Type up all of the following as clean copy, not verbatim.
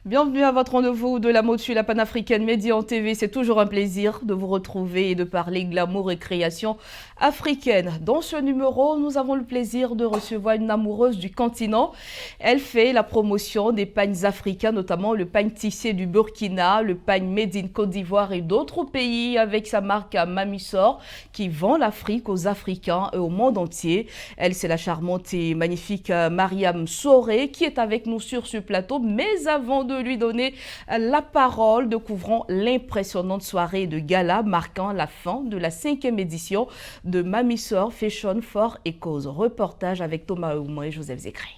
Bienvenue à votre rendez-vous de la mode sur la panafricaine Médian TV. C'est toujours un plaisir de vous retrouver et de parler glamour et création africaine. Dans ce numéro, nous avons le plaisir de recevoir une amoureuse du continent. Elle fait la promotion des pagnes africains, notamment le pagne tissé du Burkina, le pagne made in Côte d'Ivoire et d'autres pays avec sa marque Mamisor qui vend l'Afrique aux Africains et au monde entier. Elle, c'est la charmante et magnifique Mariam Soré qui est avec nous sur ce plateau. Mais avant de lui donner la parole, découvrons l'impressionnante soirée de gala marquant la fin de la 5e édition de Mamisor Fashion for a Cause. Reportage avec Thomas Oumou et Joseph Zécré.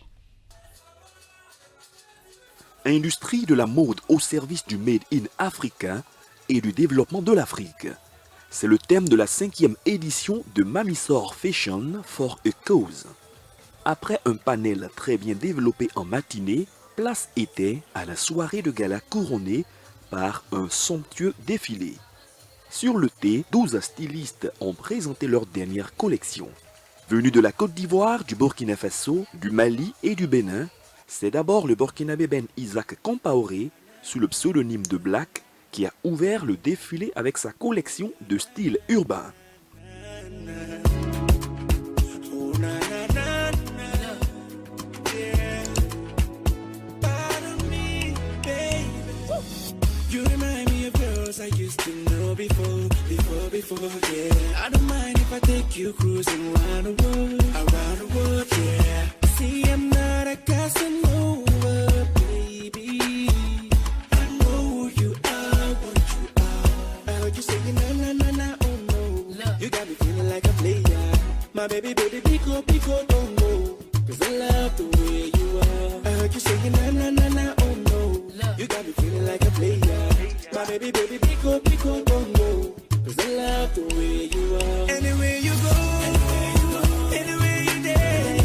Industrie de la mode au service du Made in Africa et du développement de l'Afrique. C'est le thème de la 5e édition de Mamisor Fashion for a Cause. Après un panel très bien développé en matinée, place était à la soirée de gala couronnée par un somptueux défilé. Sur le thé, 12 stylistes ont présenté leur dernière collection. Venus de la Côte d'Ivoire, du Burkina Faso, du Mali et du Bénin, c'est d'abord le Burkinabé Ben Isaac Compaoré, sous le pseudonyme de Black, qui a ouvert le défilé avec sa collection de style urbain. I used to know before, yeah. I don't mind if I take you cruising around the world, yeah. See, I'm not a Casanova, baby. I know who you are, what you are. I heard you saying na, oh no. You got me feeling like a player. My baby, pico, don't go. 'Cause I love the way you are. I heard you saying na, oh no. You got me feeling like a player. My baby, pico, don't go. 'Cause I love the way you are. Anywhere you go, anywhere you dare,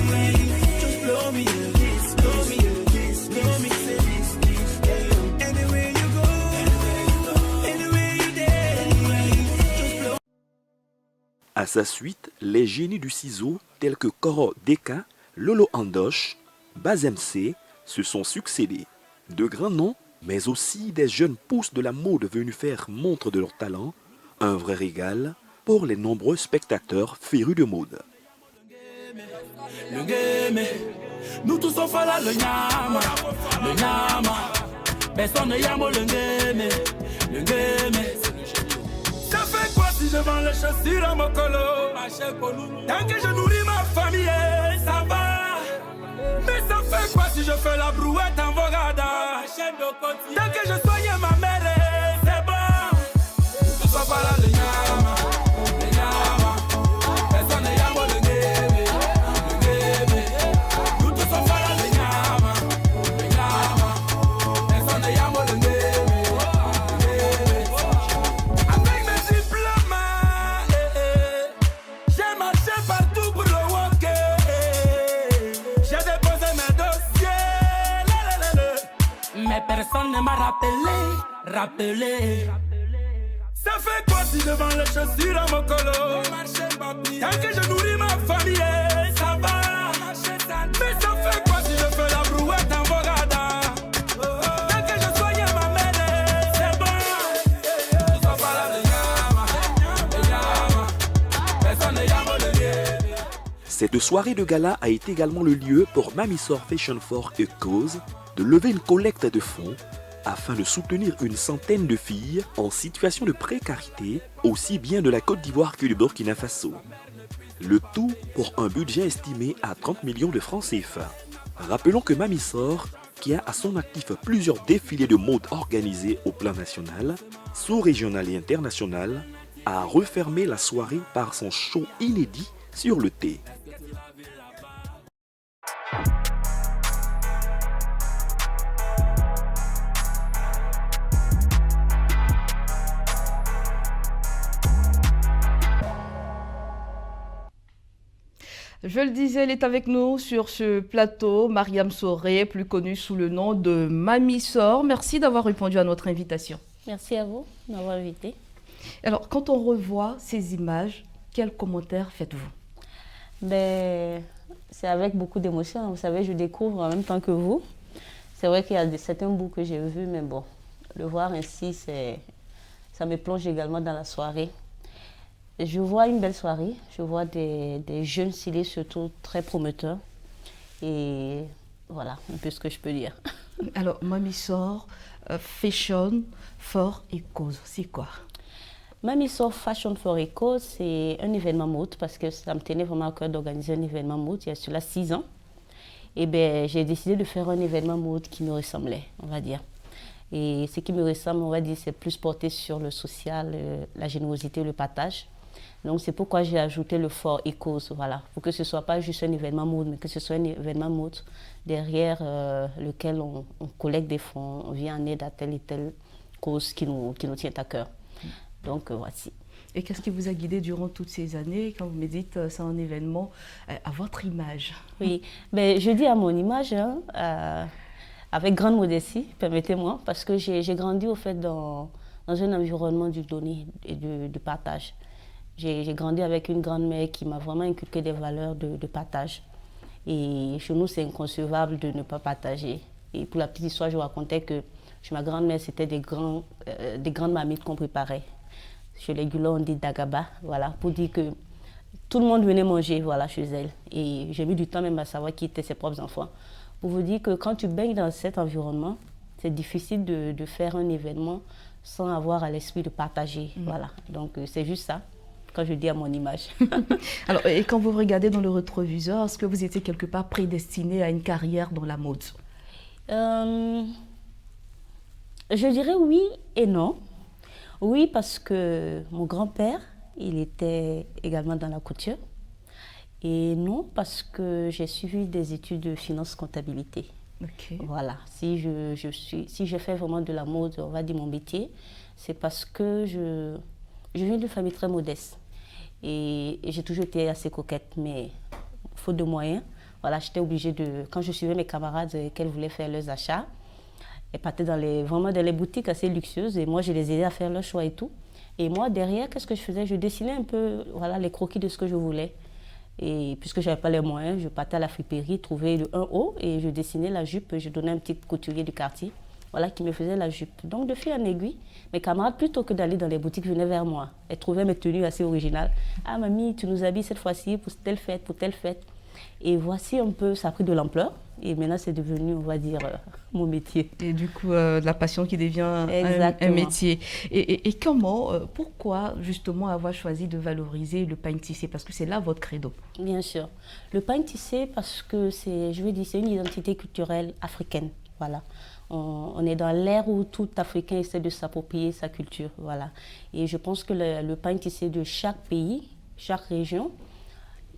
just blow me a kiss, blow me a kiss, blow me a kiss. Anywhere you go, anywhere you dare, just blow. À sa suite, les génies du ciseau tels que Koro Deka, Lolo Andoche, Bazem C se sont succédés. De grands noms, mais aussi des jeunes pousses de la mode venus faire montre de leur talent, un vrai régal pour les nombreux spectateurs férus de mode. Nous tous on fait là le nyama, personne ne yamo le ngeme. Ça fait quoi si je vends les chaussures à mon colo? Tant que je nourris ma famille, ça va. Mais ça fait quoi si je fais la brouette en Vogada? Tant que je soigne ma mère, c'est bon. Tout soit pas là le nyama. Personne ne yamo le ngeme. Nous tous on fait là le nyama. Personne ne yamo le ngeme. Avec mes diplômes, j'ai marché partout pour le walker. J'ai déposé mes dossiers. Mais personne ne m'a rappelé. Ça fait quoi si je vends les chaussures à mon colo? Tant que je nourris ma famille, ça va. Mais ça fait quoi si je fais la brouette en Vogada? Tant que je soigne ma mère, c'est bon. Tout ça pas là le nyama. Personne ne yamo le ngeme. Cette soirée de gala a été également le lieu pour Mamisor Fashion for a Cause de lever une collecte de fonds afin de soutenir une centaine de filles en situation de précarité, aussi bien de la Côte d'Ivoire que du Burkina Faso. Le tout pour un budget estimé à 30 millions de francs CFA. Rappelons que Mamisor, qui a à son actif plusieurs défilés de mode organisés au plan national, sous-régional et international, a refermé la soirée par son show inédit sur le thé. Je le disais, elle est avec nous sur ce plateau, Mariam Soré, plus connue sous le nom de Mamisor. Merci d'avoir répondu à notre invitation. Merci à vous de m'avoir invité. Alors, quand on revoit ces images, quels commentaires faites-vous? C'est avec beaucoup d'émotion. Vous savez, je découvre en même temps que vous. C'est vrai qu'il y a certains bouts que j'ai vus, mais bon, le voir ainsi, ça me plonge également dans la soirée. Je vois une belle soirée, je vois des jeunes stylés surtout très prometteurs. Et voilà un peu ce que je peux dire. Alors, Mamisor Fashion for a Cause, c'est quoi? Mamisor Fashion for a Cause, c'est un événement mode parce que ça me tenait vraiment à cœur d'organiser un événement mode il y a cela 6 ans. Et bien, j'ai décidé de faire un événement mode qui me ressemblait, on va dire. Et ce qui me ressemble, on va dire, c'est plus porté sur le social, la générosité, le partage. Donc c'est pourquoi j'ai ajouté le for et cause, voilà, pour que ce ne soit pas juste un événement mode, mais que ce soit un événement mode derrière lequel on collecte des fonds, on vient en aide à telle et telle cause qui nous tient à cœur. Donc voici. Et qu'est-ce qui vous a guidé durant toutes ces années quand vous me dites c'est un événement à votre image? Oui, mais je dis à mon image, hein, avec grande modestie, permettez-moi, parce que j'ai grandi au fait dans un environnement du donner et du partage. J'ai grandi avec une grand-mère qui m'a vraiment inculqué des valeurs de partage. Et chez nous, c'est inconcevable de ne pas partager. Et pour la petite histoire, je vous racontais que chez ma grand-mère, c'était des grandes marmites qu'on préparait. Chez les Gulons, on dit dagaba, voilà, pour dire que tout le monde venait manger, voilà, chez elle. Et j'ai mis du temps même à savoir qui étaient ses propres enfants. Pour vous dire que quand tu baignes dans cet environnement, c'est difficile de faire un événement sans avoir à l'esprit de partager, voilà. Donc c'est juste ça. Quand je dis à mon image. Alors, et quand vous regardez dans le rétroviseur, est-ce que vous étiez quelque part prédestiné à une carrière dans la mode? Je dirais oui et non. Oui, parce que mon grand-père, il était également dans la couture. Et non, parce que j'ai suivi des études de finance-comptabilité. Okay. Voilà, si je fais vraiment de la mode, on va dire mon métier, c'est parce que je viens d'une famille très modeste. Et j'ai toujours été assez coquette, mais faute de moyens, voilà, j'étais obligée quand je suivais mes camarades qu'elles voulaient faire leurs achats, elles partaient vraiment dans les boutiques assez luxueuses et moi je les aidais à faire leur choix et tout. Et moi derrière, qu'est-ce que je faisais? Je dessinais un peu, voilà, les croquis de ce que je voulais. Et puisque je n'avais pas les moyens, je partais à la friperie, trouvais le 1 haut et je dessinais la jupe, je donnais un petit couturier du quartier. Voilà, qui me faisait la jupe. Donc, de fil en aiguille, mes camarades, plutôt que d'aller dans les boutiques, venaient vers moi. Elles trouvaient mes tenues assez originales. Ah, mamie, tu nous habilles cette fois-ci pour telle fête, pour telle fête. Et voici un peu, ça a pris de l'ampleur. Et maintenant, c'est devenu, on va dire, mon métier. Et du coup, de la passion qui devient un métier. Et comment, pourquoi justement avoir choisi de valoriser le pain tissé? Parce que c'est là votre credo. Bien sûr. Le pain tissé, parce que c'est une identité culturelle africaine. Voilà. On est dans l'ère où tout Africain essaie de s'approprier sa culture, voilà. Et je pense que le pain tissé de chaque pays, chaque région,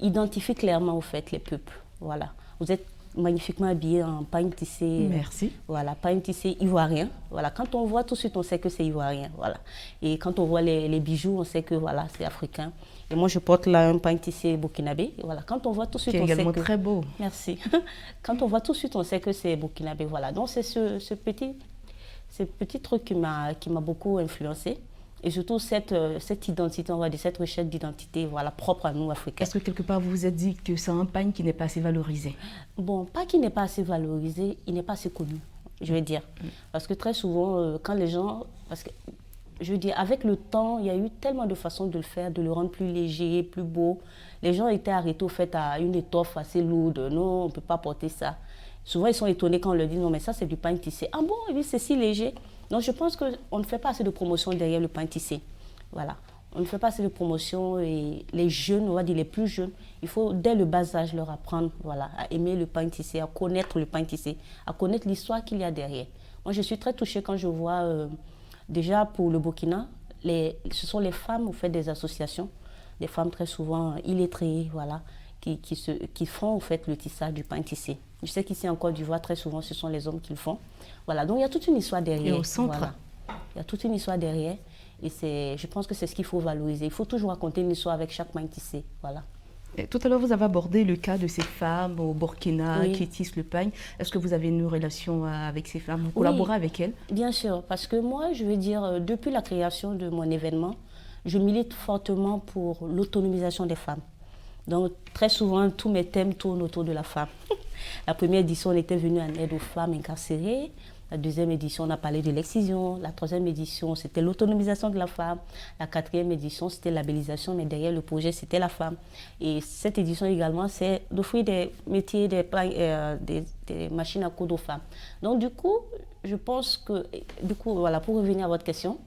identifie clairement au fait les peuples, voilà. Vous êtes magnifiquement habillé en pain tissé. Merci. Voilà, pain tissé ivoirien. Voilà, quand on voit tout de suite, on sait que c'est ivoirien, voilà. Et quand on voit les bijoux, on sait que voilà, c'est africain. Et moi, je porte là un pain tissé burkinabé. Voilà, quand on voit tout de suite, on sait que... C'est également très beau. Merci. Quand on voit tout de suite, on sait que c'est burkinabé. Voilà, donc c'est ce petit truc qui m'a beaucoup influencé. Et surtout cette identité, on va dire, cette recherche d'identité, voilà, propre à nous, Africains. Est-ce que quelque part, vous vous êtes dit que c'est un pain qui n'est pas assez valorisé? Bon, pas qu'il n'est pas assez valorisé, il n'est pas assez connu, je vais dire. Parce que très souvent, quand les gens... Parce que, je veux dire, avec le temps, il y a eu tellement de façons de le faire, de le rendre plus léger, plus beau. Les gens étaient arrêtés au fait à une étoffe assez lourde. Non, on ne peut pas porter ça. Souvent, ils sont étonnés quand on leur dit, non, mais ça, c'est du pain tissé. Ah bon, et puis c'est si léger. Donc, je pense qu'on ne fait pas assez de promotion derrière le pain tissé. Voilà. On ne fait pas assez de promotion et les jeunes, on va dire les plus jeunes, il faut dès le bas âge leur apprendre, voilà, à aimer le pain tissé, à connaître le pain tissé, à connaître l'histoire qu'il y a derrière. Moi, je suis très touchée quand je vois... Déjà, pour le Burkina, ce sont les femmes, au fait, des associations, des femmes très souvent illettrées, voilà, qui font, au fait, le tissage du pain tissé. Je sais qu'ici en Côte d'Ivoire, très souvent, ce sont les hommes qui le font. Voilà, donc il y a toute une histoire derrière. Et au centre. Voilà. Il y a toute une histoire derrière. Et je pense que c'est ce qu'il faut valoriser. Il faut toujours raconter une histoire avec chaque pain tissé, voilà. Et tout à l'heure, vous avez abordé le cas de ces femmes au Burkina qui tissent le pain. Est-ce que vous avez une relation avec ces femmes? Vous collaborez avec elles? Bien sûr, parce que moi, je veux dire, depuis la création de mon événement, je milite fortement pour l'autonomisation des femmes. Donc, très souvent, tous mes thèmes tournent autour de la femme. La première édition, on était venu en aide aux femmes incarcérées. La deuxième édition, on a parlé de l'excision. La troisième édition, c'était l'autonomisation de la femme. La quatrième édition, c'était la labellisation, mais derrière le projet, c'était la femme. Et cette édition également, c'est d'offrir des métiers, des machines à coudre aux femmes. Donc du coup, je pense que, voilà, pour revenir à votre question,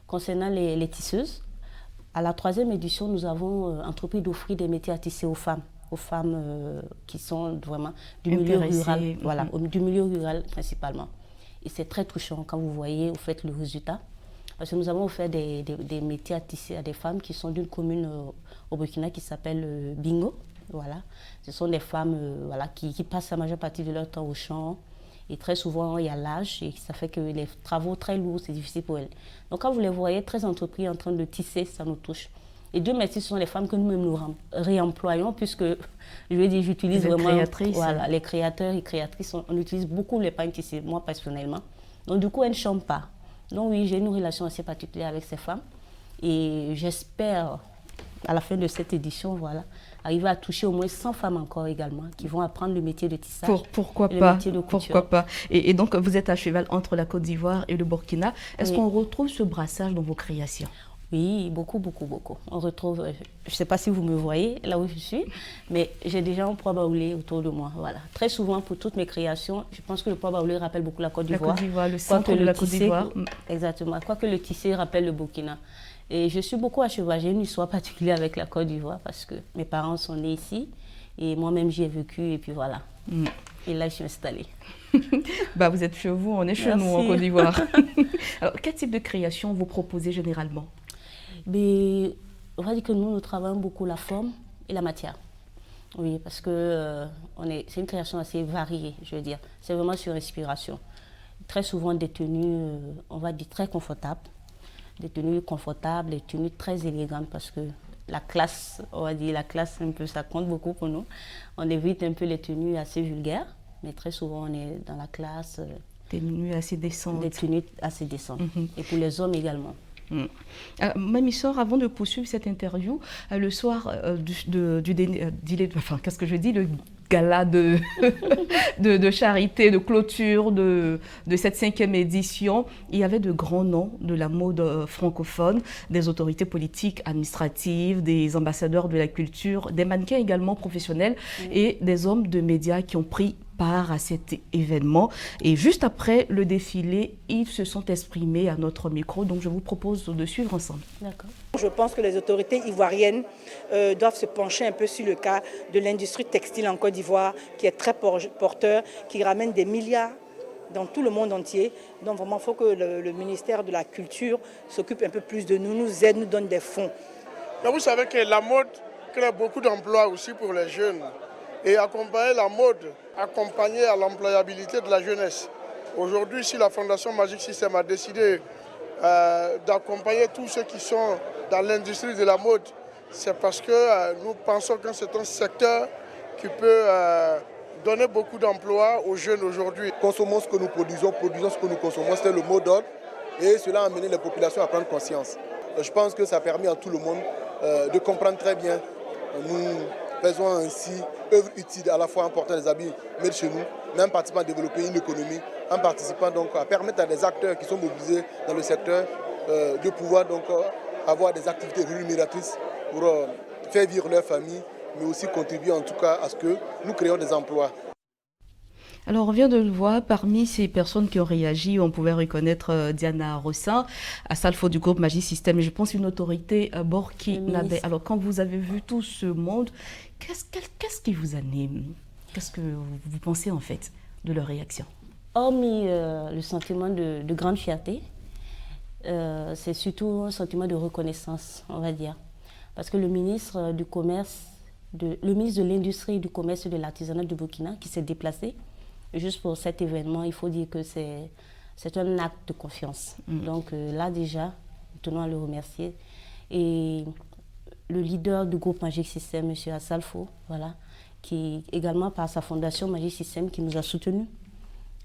concernant les tisseuses, à la troisième édition, nous avons entrepris d'offrir des métiers à tisser aux femmes qui sont vraiment du milieu rural, voilà, du milieu rural principalement. Et c'est très touchant quand vous voyez, vous faites le résultat. Parce que nous avons offert des métiers à tisser à des femmes qui sont d'une commune au Burkina qui s'appelle Bingo. Voilà. Ce sont des femmes voilà, qui passent la majeure partie de leur temps au champ. Et très souvent, il y a l'âge et ça fait que les travaux très lourds, c'est difficile pour elles. Donc quand vous les voyez très entrepris en train de tisser, ça nous touche. Et Dieu merci, ce sont les femmes que nous-mêmes nous réemployons, puisque, je veux dire, j'utilise vraiment voilà, les créateurs et créatrices. On utilise beaucoup les pagnes tissées, moi personnellement. Donc du coup, elles ne chantent pas. Donc oui, j'ai une relation assez particulière avec ces femmes. Et j'espère, à la fin de cette édition, voilà, arriver à toucher au moins 100 femmes encore également, qui vont apprendre le métier de tissage. Pourquoi et pas, le métier de couture. pourquoi pas. Et donc, vous êtes à cheval entre la Côte d'Ivoire et le Burkina. Est-ce qu'on retrouve ce brassage dans vos créations? Oui, beaucoup. On retrouve, je ne sais pas si vous me voyez là où je suis, mais j'ai déjà un pois baoulé autour de moi. Voilà. Très souvent, pour toutes mes créations, je pense que le pois baoulé rappelle beaucoup la Côte d'Ivoire. La Côte d'Ivoire, le centre de la Côte d'Ivoire. Exactement. Quoique le tissé rappelle le Burkina. Et je suis beaucoup à cheval. J'ai une histoire particulière avec la Côte d'Ivoire parce que mes parents sont nés ici et moi-même j'y ai vécu et puis voilà. Et là, je suis installée. Bah, vous êtes chez vous, on est chez nous en Côte d'Ivoire. Alors, quel type de création vous proposez généralement? Mais on va dire que nous travaillons beaucoup la forme et la matière. Oui, parce que c'est une création assez variée, je veux dire. C'est vraiment sur inspiration. Très souvent des tenues, on va dire, très confortables. Des tenues confortables, des tenues très élégantes parce que la classe, on va dire, la classe, un peu, ça compte beaucoup pour nous. On évite un peu les tenues assez vulgaires, mais très souvent on est dans la classe. Des tenues assez décentes. Des tenues assez décentes. Et pour les hommes également. Mamie Sor, avant de poursuivre cette interview, le soir le gala de charité, de clôture de cette 5e édition, il y avait de grands noms de la mode francophone, des autorités politiques, administratives, des ambassadeurs de la culture, des mannequins également professionnels et des hommes de médias qui ont pris part à cet événement. Et juste après le défilé, ils se sont exprimés à notre micro. Donc, je vous propose de suivre ensemble. D'accord. Je pense que les autorités ivoiriennes doivent se pencher un peu sur le cas de l'industrie textile en Côte d'Ivoire, qui est très porteur, qui ramène des milliards dans tout le monde entier. Donc, vraiment, il faut que le ministère de la Culture s'occupe un peu plus de nous, nous aide, nous donne des fonds. Mais vous savez que la mode crée beaucoup d'emplois aussi pour les jeunes. Et accompagner la mode, accompagner à l'employabilité de la jeunesse. Aujourd'hui, si la Fondation Magic System a décidé d'accompagner tous ceux qui sont dans l'industrie de la mode, c'est parce que nous pensons que c'est un secteur qui peut donner beaucoup d'emplois aux jeunes aujourd'hui. Consommons ce que nous produisons ce que nous consommons, c'est le mot d'ordre. Et cela a amené les populations à prendre conscience. Je pense que ça a permis à tout le monde de comprendre très bien. Nous faisons ainsi œuvre utile à la fois en portant des habits mais chez nous, mais en participant à développer une économie, en participant donc à permettre à des acteurs qui sont mobilisés dans le secteur de pouvoir donc avoir des activités rémunératrices pour faire vivre leur famille, mais aussi contribuer en tout cas à ce que nous créons des emplois. Alors, on vient de le voir, parmi ces personnes qui ont réagi, on pouvait reconnaître Diana Rossin, à Salfo du groupe Magic System, et je pense une autorité burkinabé. Alors, quand vous avez vu tout ce monde, qu'est-ce qui vous anime? Qu'est-ce que vous pensez en fait de leur réaction? Hormis le sentiment de grande fierté, c'est surtout un sentiment de reconnaissance, on va dire. Parce que le ministre du Commerce, le ministre de l'Industrie, du Commerce et de l'Artisanat du Burkina, qui s'est déplacé, juste pour cet événement, il faut dire que c'est un acte de confiance. Donc là déjà, nous tenons à le remercier. Et le leader du groupe Magic System, M. Assalfo, voilà, qui également par sa fondation Magic System qui nous a soutenus.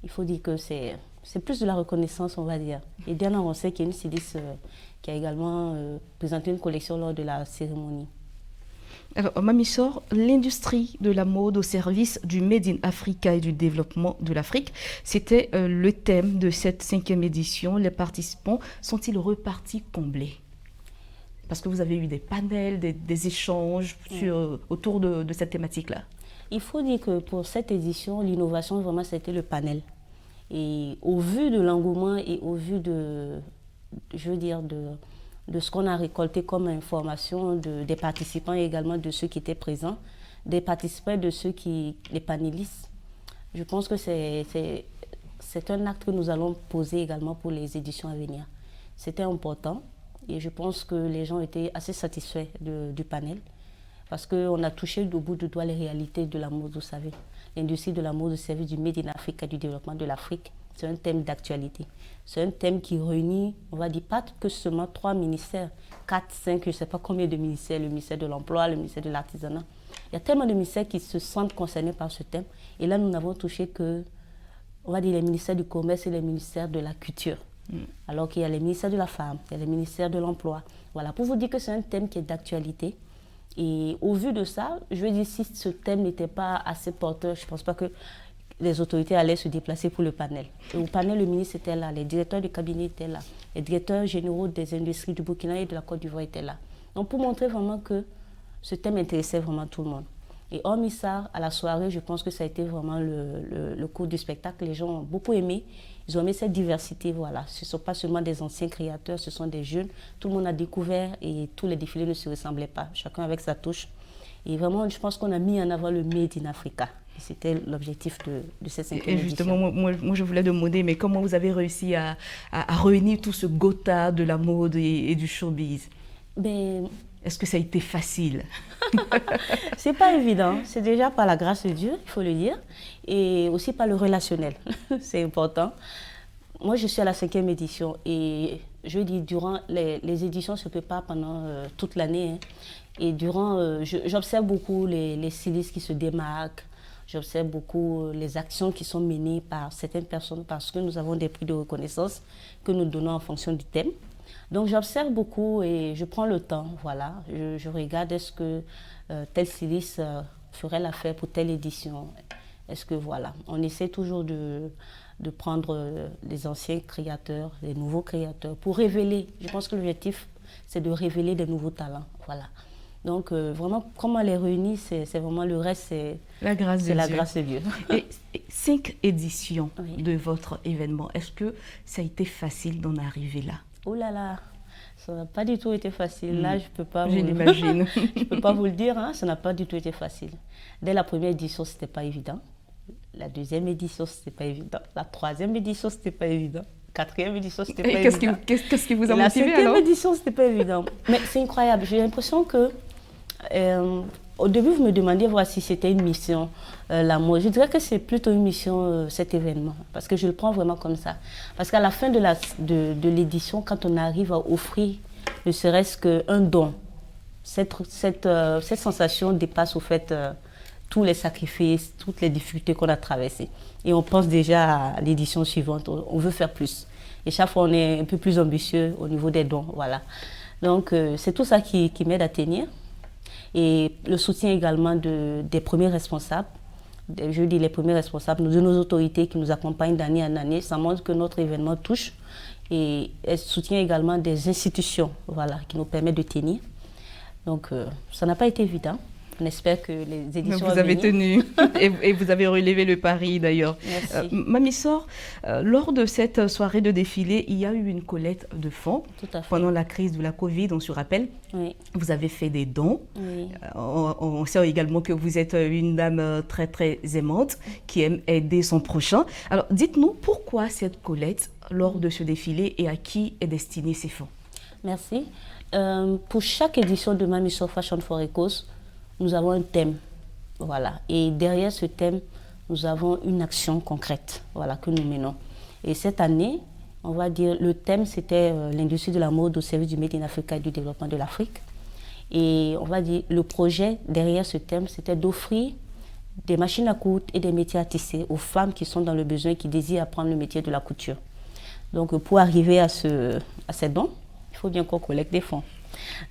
Il faut dire que c'est plus de la reconnaissance, on va dire. Et Diana Rossin, qui est une styliste qui a également présenté une collection lors de la cérémonie. Alors, Mamissor, l'industrie de la mode au service du Made in Africa et du développement de l'Afrique, c'était le thème de cette 5e édition. Les participants sont-ils repartis comblés? Parce que vous avez eu des panels, des échanges autour de cette thématique-là. Il faut dire que pour cette édition, l'innovation, vraiment, c'était le panel. Et au vu de l'engouement et au vu de ce qu'on a récolté comme information des participants et également de ceux qui étaient présents, des participants et de les panélistes, je pense que c'est un acte que nous allons poser également pour les éditions à venir. C'était important et je pense que les gens étaient assez satisfaits du panel parce qu'on a touché au bout du doigt les réalités de la mode, vous savez. L'industrie de la mode au service du Made in Africa, du développement de l'Afrique, c'est un thème d'actualité. C'est un thème qui réunit, on va dire, pas que seulement 3 ministères, 4, 5, je ne sais pas combien de ministères, le ministère de l'Emploi, le ministère de l'Artisanat. Il y a tellement de ministères qui se sentent concernés par ce thème. Et là, nous n'avons touché que, on va dire, les ministères du Commerce et les ministères de la Culture. Alors qu'il y a les ministères de la Femme, il y a les ministères de l'Emploi. Voilà, pour vous dire que c'est un thème qui est d'actualité. Et au vu de ça, je veux dire, si ce thème n'était pas assez porteur, je ne pense pas que les autorités allaient se déplacer pour le panel. Et au panel, le ministre était là, les directeurs du cabinet étaient là, les directeurs généraux des industries du Burkina et de la Côte d'Ivoire étaient là. Donc pour montrer vraiment que ce thème intéressait vraiment tout le monde. Et hormis ça, à la soirée, je pense que ça a été vraiment le cours du spectacle. Les gens ont beaucoup aimé. Ils ont aimé cette diversité. Voilà. Ce ne sont pas seulement des anciens créateurs, ce sont des jeunes. Tout le monde a découvert et tous les défilés ne se ressemblaient pas. Chacun avec sa touche. Et vraiment, je pense qu'on a mis en avant le Made in Africa. C'était l'objectif de cette 5e édition. Et justement, moi, je voulais demander, mais comment vous avez réussi à réunir tout ce gotha de la mode et du showbiz? Est-ce que ça a été facile? C'est pas évident. C'est déjà par la grâce de Dieu, il faut le dire, et aussi par le relationnel. C'est important. Moi, je suis à la 5e édition et je dis durant les éditions se préparent pendant toute l'année. Hein. Et durant, j'observe beaucoup les stylistes qui se démarquent. J'observe beaucoup les actions qui sont menées par certaines personnes parce que nous avons des prix de reconnaissance que nous donnons en fonction du thème. Donc j'observe beaucoup et je prends le temps, voilà. Je regarde est-ce que tel styliste ferait l'affaire pour telle édition. Est-ce que voilà, on essaie toujours de prendre les anciens créateurs, les nouveaux créateurs pour révéler. Je pense que l'objectif c'est de révéler des nouveaux talents, voilà. Donc vraiment, comment les réunir, c'est vraiment le reste, c'est la grâce de Dieu. Et 5 éditions de votre événement, est-ce que ça a été facile d'en arriver là? Oh là là, ça n'a pas du tout été facile. Là, je peux pas. J'imagine. Je peux pas vous le dire, hein, ça n'a pas du tout été facile. Dès la première édition, c'était pas évident. La 2e édition, c'était pas évident. La 3e édition, c'était pas évident. 4e édition, c'était pas évident. Qu'est-ce qui vous a motivé alors? La 5e édition, c'était pas évident. Mais c'est incroyable. J'ai l'impression que au début, vous me demandiez voir si c'était une mission, la mode. Je dirais que c'est plutôt une mission, cet événement, parce que je le prends vraiment comme ça. Parce qu'à la fin de l'édition, quand on arrive à offrir ne serait-ce qu'un don, cette sensation dépasse au fait tous les sacrifices, toutes les difficultés qu'on a traversées. Et on pense déjà à l'édition suivante, on veut faire plus. Et chaque fois, on est un peu plus ambitieux au niveau des dons, voilà. Donc, c'est tout ça qui m'aide à tenir. Et le soutien également des premiers responsables, je dis les premiers responsables de nos autorités qui nous accompagnent d'année en année, ça montre que notre événement touche. Et le soutien également des institutions, voilà, qui nous permettent de tenir. Donc ça n'a pas été évident. On espère que les éditions vous avez tenu et vous avez relevé le pari d'ailleurs. Mamissor, lors de cette soirée de défilé, il y a eu une collecte de fonds. Tout à fait. Pendant la crise de la Covid, on se rappelle. Oui. Vous avez fait des dons. Oui. On sait également que vous êtes une dame très très aimante qui aime aider son prochain. Alors dites-nous pourquoi cette collecte lors de ce défilé et à qui est destiné ces fonds? Merci. Pour chaque édition de Mamissor Fashion for a Cause, nous avons un thème, voilà. Et derrière ce thème, nous avons une action concrète, voilà, que nous menons. Et cette année, on va dire, le thème, c'était l'industrie de la mode au service du Made in Africa et du développement de l'Afrique. Et on va dire, le projet derrière ce thème, c'était d'offrir des machines à coudre et des métiers à tisser aux femmes qui sont dans le besoin et qui désirent apprendre le métier de la couture. Donc, pour arriver à ces dons, Il faut bien qu'on collecte des fonds.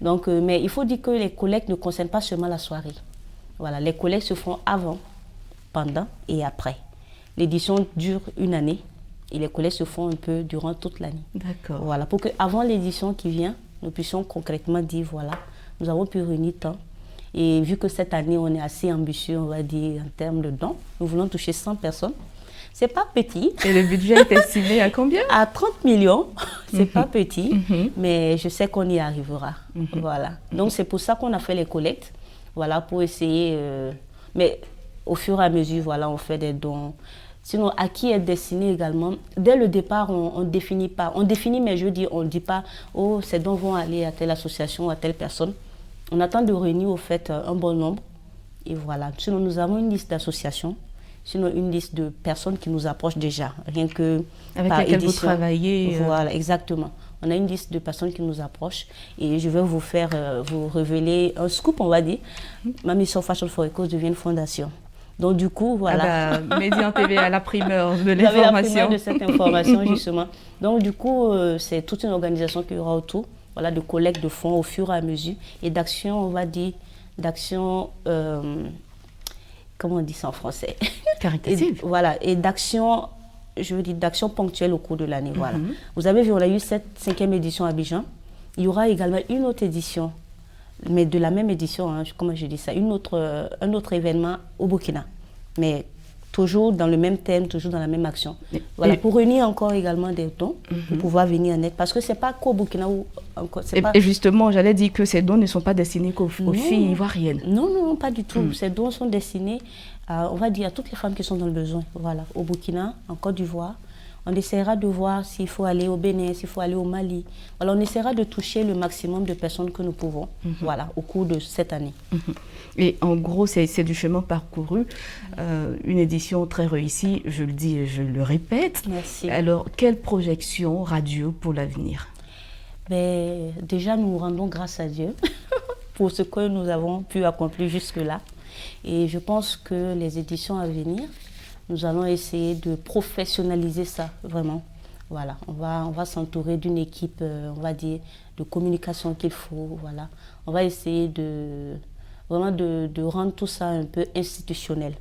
Donc, mais il faut dire que les collectes ne concernent pas seulement la soirée. Voilà, les collectes se font avant, pendant et après. L'édition dure une année et les collectes se font un peu durant toute l'année. D'accord. Voilà, pour qu'avant l'édition qui vient, nous puissions concrètement dire, voilà, nous avons pu réunir tant. Et vu que cette année, on est assez ambitieux, on va dire, en termes de dons, nous voulons toucher 100 personnes. C'est pas petit. Et le budget est estimé à combien? À 30 millions, c'est pas petit, mais je sais qu'on y arrivera. Voilà. Donc c'est pour ça qu'on a fait les collectes, voilà, pour essayer. Mais au fur et à mesure, voilà, on fait des dons. Sinon, à qui est destiné également? Dès le départ, on ne définit pas. On définit, mais je dis, on ne dit pas, oh, ces dons vont aller à telle association, à telle personne. On attend de réunir au fait un bon nombre. Et voilà. Sinon, nous avons une liste d'associations. Sinon, une liste de personnes qui nous approchent déjà, rien que avec par lesquelles édition. Vous travaillez. Voilà, exactement. On a une liste de personnes qui nous approchent et je vais vous faire, vous révéler un scoop, on va dire. Mamisour Fashion for a Cause devient une fondation. Donc du coup, voilà. Ah bah, Médian TV a la primeur de Vous avez la primeur l'information. de cette information, justement. Donc du coup, c'est toute une organisation qui aura autour, voilà, de collecte de fonds au fur et à mesure et d'actions, on va dire, d'actions... comment on dit ça en français? Caritative. Voilà, et d'actions, je veux dire, d'actions ponctuelles au cours de l'année. Voilà. Vous avez vu, on a eu cette 5e édition à Abidjan. Il y aura également une autre édition, mais de la même édition, hein, comment je dis ça, un autre événement au Burkina. Mais toujours dans le même thème, toujours dans la même action. Voilà, pour réunir encore également des dons, pour pouvoir venir en aide. Parce que ce n'est pas qu'au Burkina où encore. Et justement, j'allais dire que ces dons ne sont pas destinés qu'aux filles ivoiriennes. Non, non, pas du tout. Ces dons sont destinés à, on va dire, à toutes les femmes qui sont dans le besoin. Voilà, au Burkina, en Côte d'Ivoire. On essaiera de voir s'il faut aller au Bénin, s'il faut aller au Mali. Voilà, on essaiera de toucher le maximum de personnes que nous pouvons, voilà, au cours de cette année. Et en gros, c'est du chemin parcouru, une édition très réussie, je le dis et je le répète. Merci. Alors, quelle projection radio pour l'avenir? Ben, déjà, nous rendons grâce à Dieu pour ce que nous avons pu accomplir jusque-là. Et je pense que les éditions à venir, nous allons essayer de professionnaliser ça, vraiment. Voilà, on va s'entourer d'une équipe, on va dire, de communication qu'il faut, voilà. On va essayer vraiment de rendre tout ça un peu institutionnel,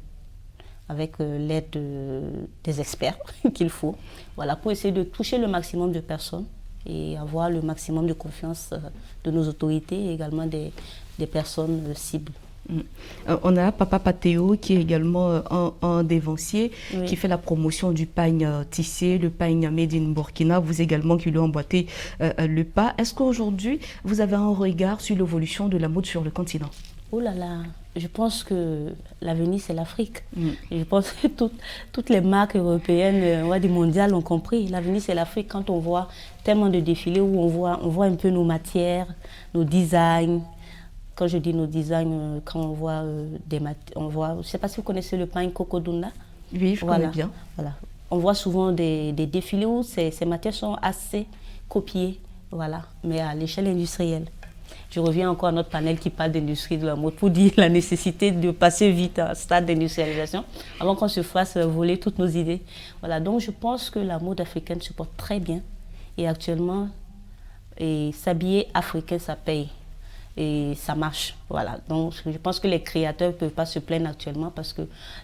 avec l'aide des experts qu'il faut, voilà, pour essayer de toucher le maximum de personnes et avoir le maximum de confiance de nos autorités et également des personnes cibles. On a Papa Patéo qui est également un dévancier, oui, qui fait la promotion du pagne tissé, le pagne made in Burkina, vous également qui lui emboîtez le pas. Est-ce qu'aujourd'hui vous avez un regard sur l'évolution de la mode sur le continent? Oh là là, je pense que l'avenir c'est l'Afrique. Je pense que toutes les marques européennes, on va dire mondiales, ont compris. L'avenir c'est l'Afrique. Quand on voit tellement de défilés où on voit un peu nos matières, nos designs. Quand je dis nos designs, quand on voit je ne sais pas si vous connaissez le pain Cocodunda. Oui, je connais bien. Voilà. On voit souvent des défilés où ces matières sont assez copiées, voilà, mais à l'échelle industrielle. Je reviens encore à notre panel qui parle d'industrie de la mode pour dire la nécessité de passer vite à un stade d'industrialisation avant qu'on se fasse voler toutes nos idées. Voilà, donc je pense que la mode africaine se porte très bien et actuellement, s'habiller africain, ça paye. Et ça marche, voilà. Donc, je pense que les créateurs ne peuvent pas se plaindre actuellement parce que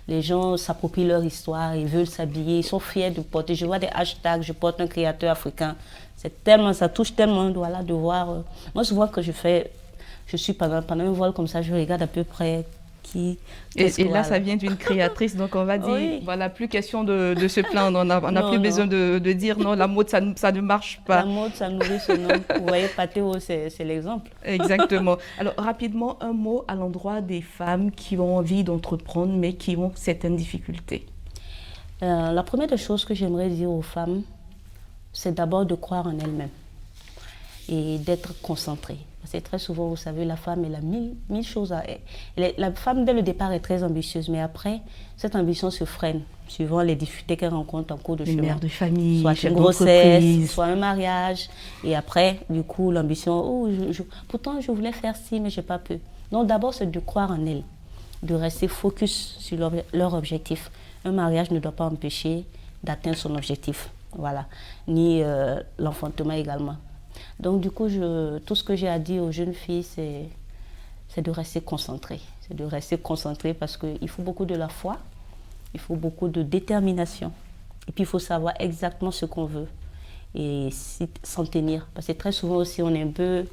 les gens s'approprient leur histoire, ils veulent s'habiller, ils sont fiers de porter. Je vois des hashtags, je porte un créateur africain. C'est tellement, ça touche tellement, voilà, de voir. Moi, je vois que je suis pendant un vol comme ça, je regarde à peu près qui. Et là, ça vient d'une créatrice, donc on va dire, oui, voilà, plus question de se plaindre. On n'a plus besoin de dire non, la mode, ça ne marche pas. La mode, ça nourrit ce nom. Vous voyez, Patéo, c'est l'exemple. Exactement. Alors, rapidement, un mot à l'endroit des femmes qui ont envie d'entreprendre, mais qui ont certaines difficultés. La première des choses que j'aimerais dire aux femmes, c'est d'abord de croire en elles-mêmes et d'être concentrée. C'est très souvent, vous savez, la femme, elle a mille choses à... La femme, dès le départ, est très ambitieuse, mais après, cette ambition se freine, suivant les difficultés qu'elle rencontre en cours de chemin. Mère de famille, soit une grossesse, soit un mariage. Et après, du coup, l'ambition, oh, pourtant, je voulais faire ci, mais je n'ai pas pu. Donc, d'abord, c'est de croire en elles, de rester focus sur leur objectif. Un mariage ne doit pas empêcher d'atteindre son objectif, voilà. Ni l'enfantement également. Donc du coup, tout ce que j'ai à dire aux jeunes filles, c'est de rester concentrées. C'est de rester concentrées parce qu'il faut beaucoup de la foi, il faut beaucoup de détermination. Et puis il faut savoir exactement ce qu'on veut et s'en tenir. Parce que très souvent aussi, on est un peu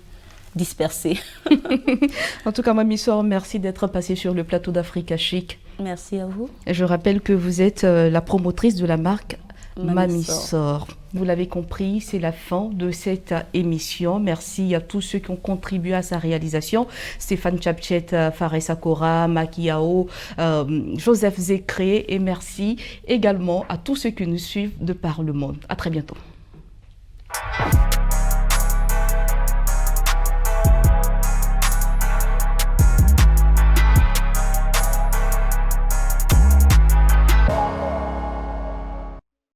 dispersé. En tout cas, Mamy Sor, merci d'être passée sur le plateau d'Africa Chic. Merci à vous. Et je rappelle que vous êtes la promotrice de la marque Mamy Sor. Sor. Vous l'avez compris, c'est la fin de cette émission. Merci à tous ceux qui ont contribué à sa réalisation. Stéphane Chapchet, Fares Sakora, Makiao, Joseph Zécré. Et merci également à tous ceux qui nous suivent de par le monde. À très bientôt.